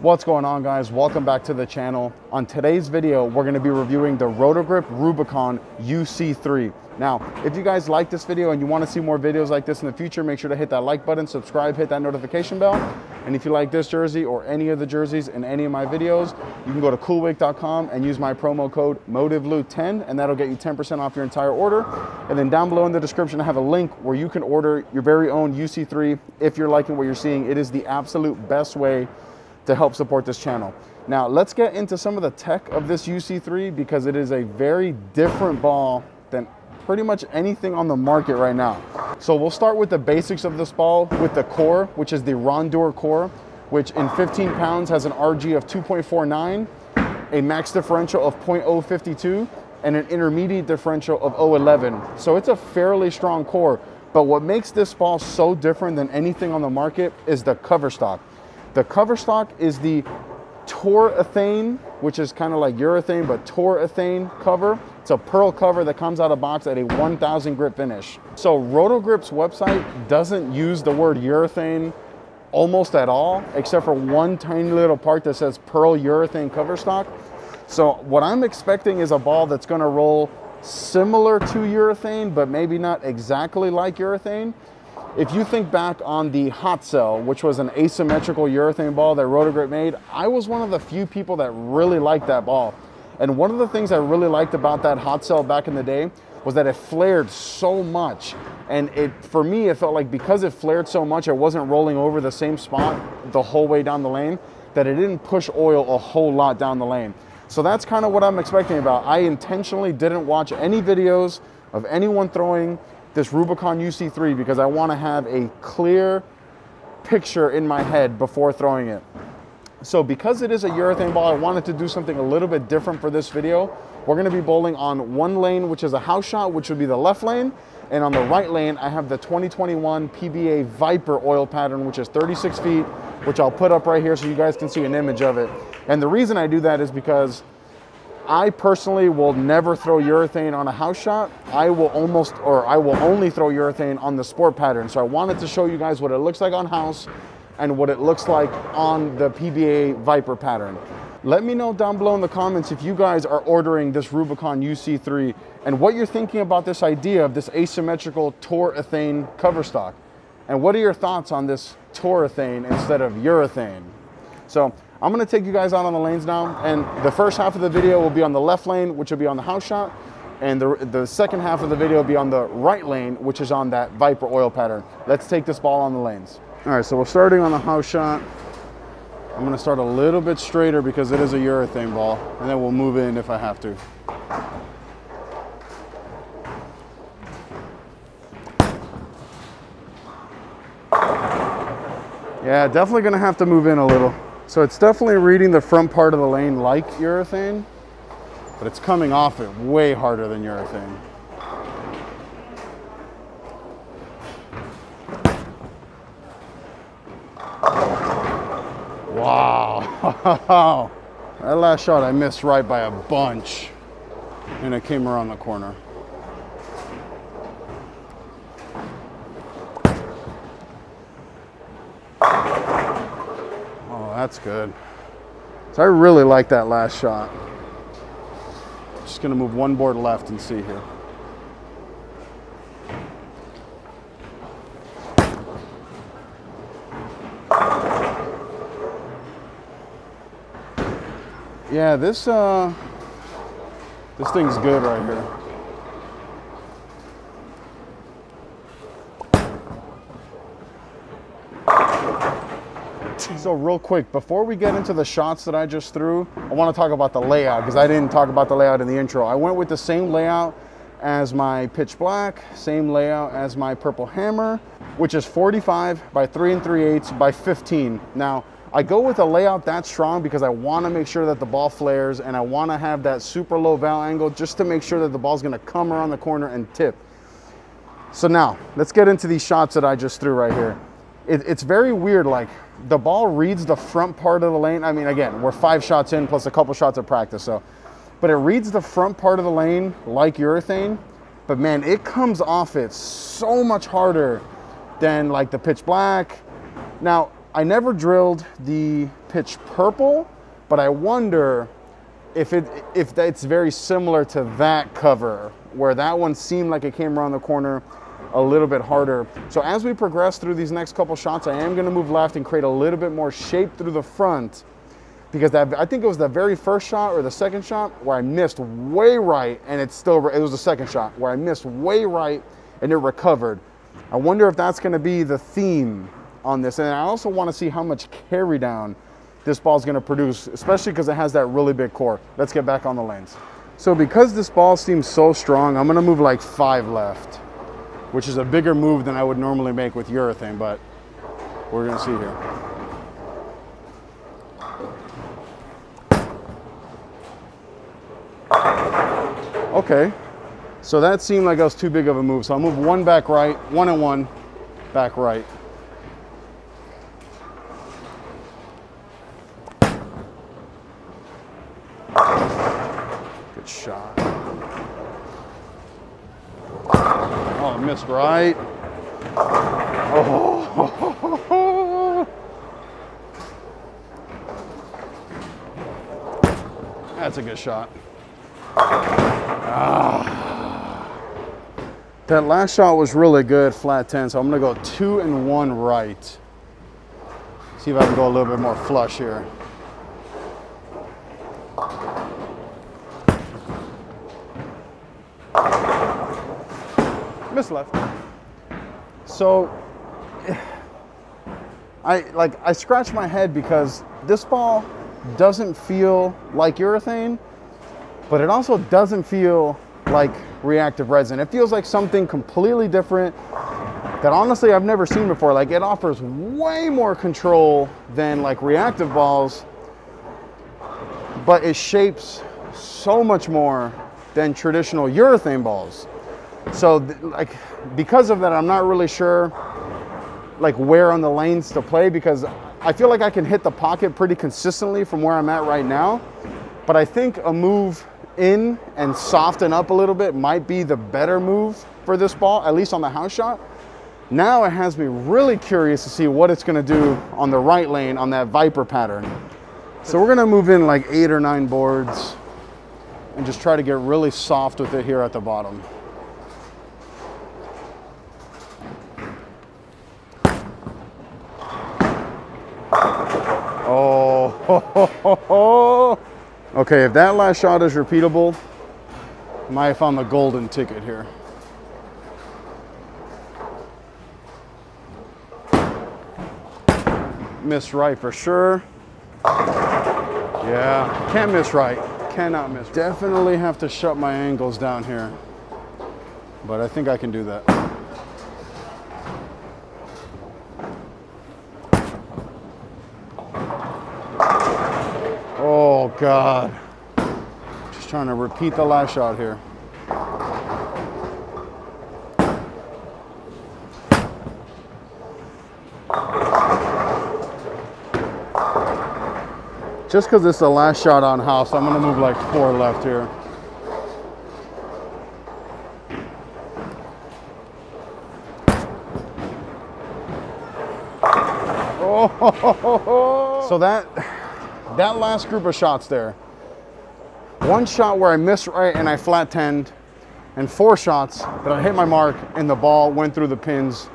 What's going on, guys? Welcome back to the channel. On today's video, we're going to be reviewing the Roto Grip Rubicon UC3. Now, if you guys like this video and you want to see more videos like this in the future, make sure to hit that like button, subscribe, hit that notification bell. And if you like this jersey or any of the jerseys in any of my videos, you can go to coolwig.com and use my promo code MOTIVELOOT10, and that'll get you 10% off your entire order. And then down below in the description, I have a link where you can order your very own UC3 if you're liking what you're seeing. It is the absolute best way to help support this channel. Now let's get into some of the tech of this UC3 because it is a very different ball than pretty much anything on the market right now. So we'll start with the basics of this ball with the core, which is the Rondour core, which in 15 pounds has an RG of 2.49, a max differential of 0.052, and an intermediate differential of 0.11. So it's a fairly strong core, but what makes this ball so different than anything on the market is the cover stock. The cover stock is the Urethane, which is kind of like urethane, but Urethane cover. It's a pearl cover that comes out of box at a 1000 grip finish. So Roto Grip's website doesn't use the word urethane almost at all, except for one tiny little part that says pearl urethane cover stock. So what I'm expecting is a ball that's going to roll similar to urethane, but maybe not exactly like urethane. If you think back on the Hot Cell, which was an asymmetrical urethane ball that Roto Grip made, I was one of the few people that really liked that ball. And one of the things I really liked about that Hot Cell back in the day was that it flared so much. And for me, it felt like because it flared so much, it wasn't rolling over the same spot the whole way down the lane, that it didn't push oil a whole lot down the lane. So that's kind of what I'm expecting about. I intentionally didn't watch any videos of anyone throwing this Rubicon UC3 because I want to have a clear picture in my head before throwing it. So because it is a urethane ball, I wanted to do something a little bit different for this video. We're going to be bowling on one lane, which is a house shot, which would be the left lane. And on the right lane, I have the 2021 PBA Viper Oil Pattern, which is 36 feet, which I'll put up right here so you guys can see an image of it. And the reason I do that is because I personally will never throw urethane on a house shot. I will only throw urethane on the sport pattern. So I wanted to show you guys what it looks like on house and what it looks like on the PBA Viper pattern. Let me know down below in the comments if you guys are ordering this Rubicon UC3 and what you're thinking about this idea of this asymmetrical Urethane cover stock. And what are your thoughts on this Urethane instead of urethane? So I'm going to take you guys out on the lanes now, and the first half of the video will be on the left lane, which will be on the house shot, and the second half of the video will be on the right lane, which is on that Viper Oil Pattern. Let's take this ball on the lanes. All right, so we're starting on the house shot. I'm going to start a little bit straighter because it is a urethane ball, and then we'll move in if I have to. Yeah, definitely going to have to move in a little. So it's definitely reading the front part of the lane like urethane, but it's coming off it way harder than urethane. Wow. That last shot I missed right by a bunch, and it came around the corner. That's good. So I really like that last shot. Just gonna move one board left and see here. Yeah, this thing's good right here. So real quick, before we get into the shots that I just threw, I want to talk about the layout because I didn't talk about the layout in the intro. I went with the same layout as my pitch black, same layout as my purple hammer, which is 45 by 3 3/8 by 15. Now, I go with a layout that strong because I want to make sure that the ball flares and I want to have that super low valve angle just to make sure that the ball's going to come around the corner and tip. So now, let's get into these shots that I just threw right here. It's very weird, like the ball reads the front part of the lane. I mean, again, we're 5 shots in plus a couple shots of practice, so, but it reads the front part of the lane like urethane, but man, it comes off it so much harder than like the pitch black. Now, I never drilled the pitch purple, but I wonder if it's very similar to that cover, where that one seemed like it came around the corner a little bit harder. So as we progress through these next couple shots, I am gonna move left and create a little bit more shape through the front, because I think it was the very first shot or the second shot where I missed way right, and it was the second shot where I missed way right and it recovered. I wonder if that's gonna be the theme on this. And I also wanna see how much carry down this ball is gonna produce, especially because it has that really big core. Let's get back on the lanes. So because this ball seems so strong, I'm gonna move like 5 left, which is a bigger move than I would normally make with urethane, but we're gonna see here. Okay, so that seemed like it was too big of a move. So I'll move 1 back right, 1 and 1 back right. Good shot. Oh, I missed right. Oh. That's a good shot. That last shot was really good, flat 10, so I'm gonna go 2 and 1 right. See if I can go a little bit more flush here. Miss left. So I scratch my head because this ball doesn't feel like urethane, but it also doesn't feel like reactive resin. It feels like something completely different that honestly I've never seen before. Like, it offers way more control than like reactive balls, but it shapes so much more than traditional urethane balls. So like, because of that, I'm not really sure like where on the lanes to play, because I feel like I can hit the pocket pretty consistently from where I'm at right now, but I think a move in and soften up a little bit might be the better move for this ball, at least on the house shot. Now it has me really curious to see what it's gonna do on the right lane on that Viper pattern. So we're gonna move in like 8 or 9 boards and just try to get really soft with it here at the bottom. Oh, ho, ho, ho, ho. Okay, if that last shot is repeatable, I might have found the golden ticket here. Miss right for sure. Yeah, can't miss right. Cannot miss right. Definitely have to shut my angles down here, but I think I can do that. Oh God. Just trying to repeat the last shot here. Just because it's the last shot on house, I'm gonna move like 4 left here. Oh, so that last group of shots there, 1 shot where I missed right and I flat 10'd, and 4 shots that I hit my mark and the ball went through the pins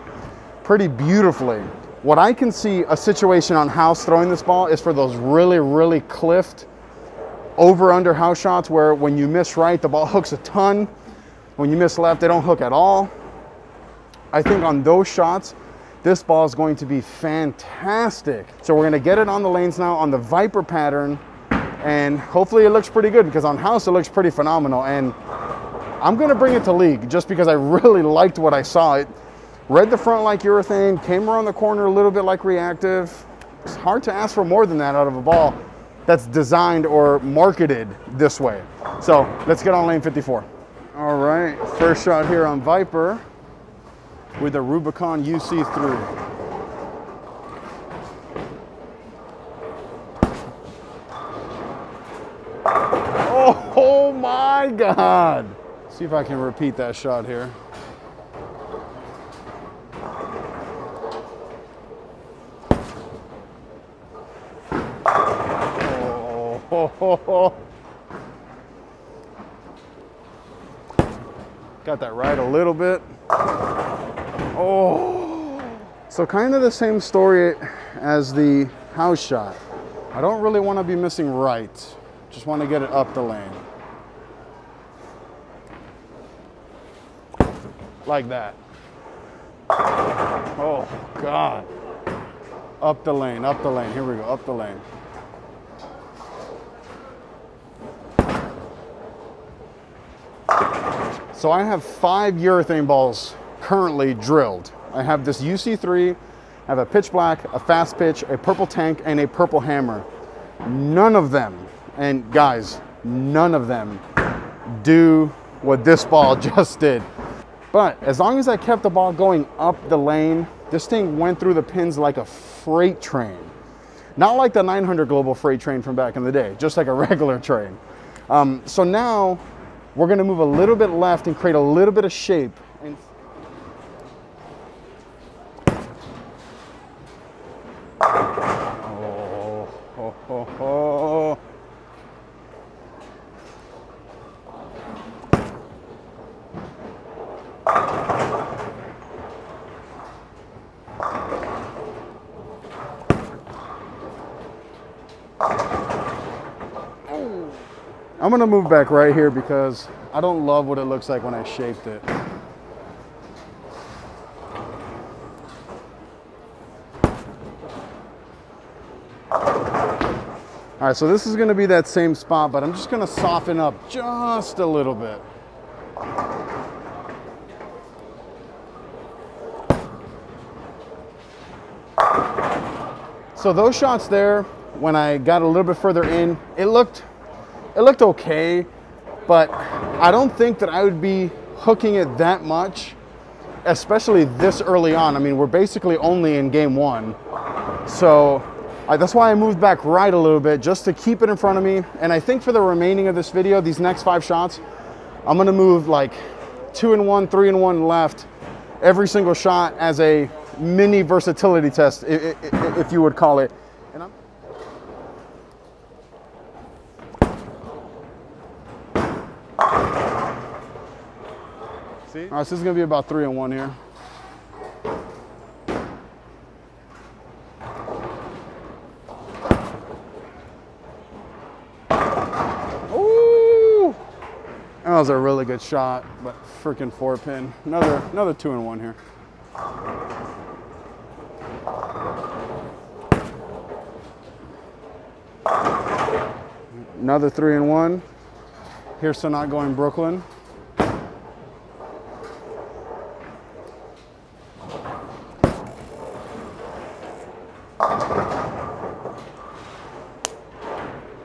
pretty beautifully. What I can see a situation on house throwing this ball is for those really, really cliffed over-under house shots where when you miss right, the ball hooks a ton. When you miss left, they don't hook at all. I think on those shots, this ball is going to be fantastic. So we're gonna get it on the lanes now on the Viper pattern, and hopefully it looks pretty good, because on house it looks pretty phenomenal. And I'm gonna bring it to league just because I really liked what I saw. It read the front like urethane, came around the corner a little bit like reactive. It's hard to ask for more than that out of a ball that's designed or marketed this way. So let's get on lane 54. All right, first shot here on Viper with a Rubicon UC3. Oh my God. See if I can repeat that shot here. Got that right a little bit. Oh. So kind of the same story as the house shot. I don't really want to be missing right. Just want to get it up the lane. Like that. Oh, God. Up the lane, up the lane. Here we go, up the lane. So I have 5 urethane balls currently drilled. I have this UC3, I have a pitch black, a fast pitch, a purple tank, and a purple hammer. None of them, and guys, none of them do what this ball just did. But as long as I kept the ball going up the lane, this thing went through the pins like a freight train. Not like the 900 Global freight train from back in the day, just like a regular train. So now we're gonna move a little bit left and create a little bit of shape. And I'm gonna move back right here because I don't love what it looks like when I shaped it. All right, so this is gonna be that same spot, but I'm just gonna soften up just a little bit. So those shots there, when I got a little bit further in, it looked okay, but I don't think that I would be hooking it that much, especially this early on. I mean, we're basically only in game 1. So that's why I moved back right a little bit, just to keep it in front of me. And I think for the remaining of this video, these next 5 shots, I'm gonna move like 2-in-1, 3-in-1 left every single shot as a mini versatility test, if you would call it. And see? All right, so this is gonna be about 3-in-1 here. Ooh! That was a really good shot, but freaking 4-pin. Another 2-in-1 here. Another 3-in-1. Here's to not going Brooklyn.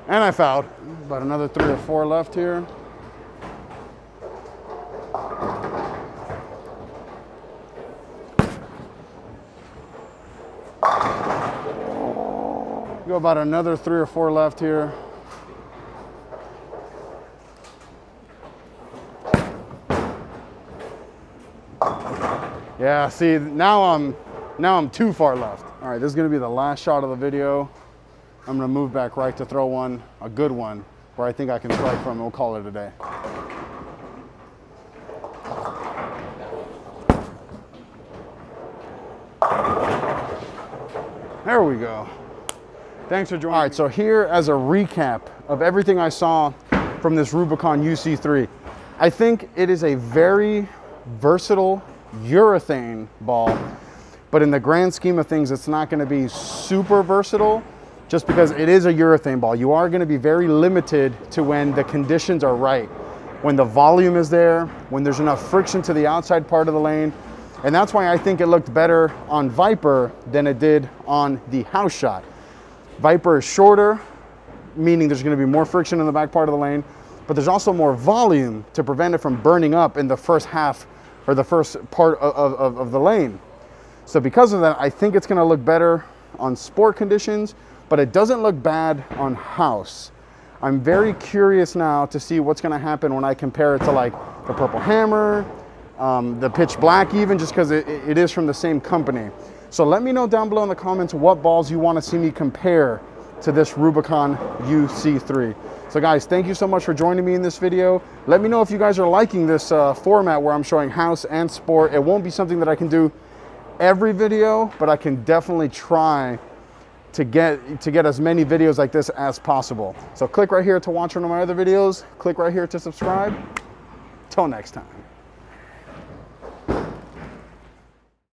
And I fouled. About another 3 or 4 left here. Go about another 3 or 4 left here. Yeah, see, now I'm too far left. All right, this is gonna be the last shot of the video. I'm gonna move back right to throw one, a good one, where I think I can strike from, and we'll call it a day. There we go. Thanks for joining. All right, so here as a recap of everything I saw from this Rubicon UC3, I think it is a very versatile urethane ball, but in the grand scheme of things, it's not going to be super versatile just because it is a urethane ball. You are going to be very limited to when the conditions are right, when the volume is there, when there's enough friction to the outside part of the lane. And that's why I think it looked better on Viper than it did on the house shot. Viper is shorter, meaning there's going to be more friction in the back part of the lane, but there's also more volume to prevent it from burning up in the first half or the first part of the lane. So because of that, I think it's gonna look better on sport conditions, but it doesn't look bad on house. I'm very curious now to see what's gonna happen when I compare it to like the Purple Hammer, the Pitch Black even, just because it is from the same company. So let me know down below in the comments what balls you wanna see me compare to this Rubicon UC3. So guys, thank you so much for joining me in this video. Let me know if you guys are liking this format where I'm showing house and sport. It won't be something that I can do every video, but I can definitely try to get as many videos like this as possible. So click right here to watch one of my other videos. Click right here to subscribe. Till next time.